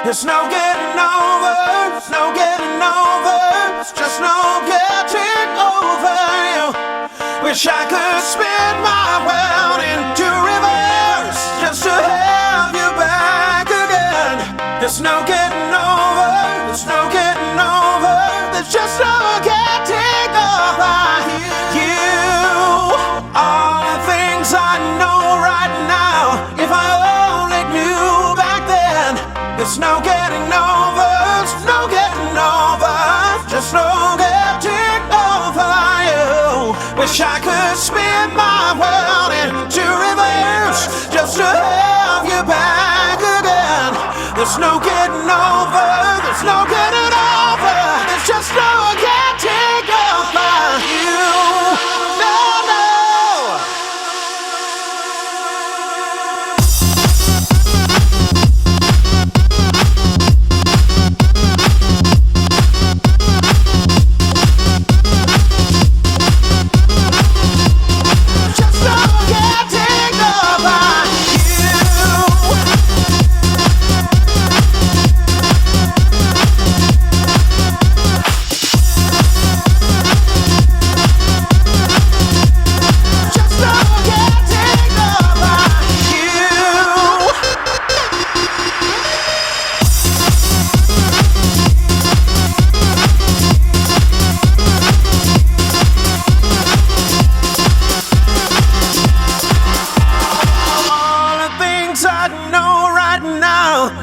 There's no getting over, no getting over, it's just no getting over you. Wish I could spin my world into reverse just to have you back again. There's no getting over, there's no getting over, there's just no getting over you. All the things I know right now, if I only knew back then. There's no getting over, there's no getting over, just no getting over you. Wish I could spin my world into reverse just to have you back again. There's no getting over, there's no getting over, there's just no getting over you. No, no.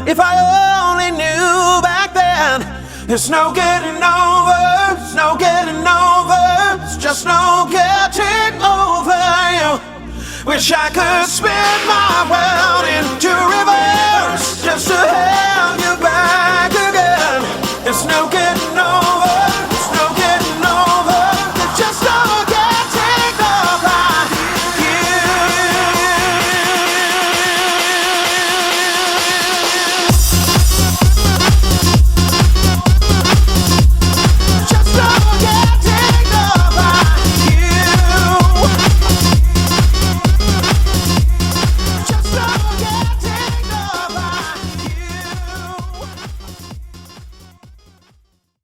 If I only knew back then. There's no getting over, there's no getting over, it's just no getting over you. Wish I could spin my world into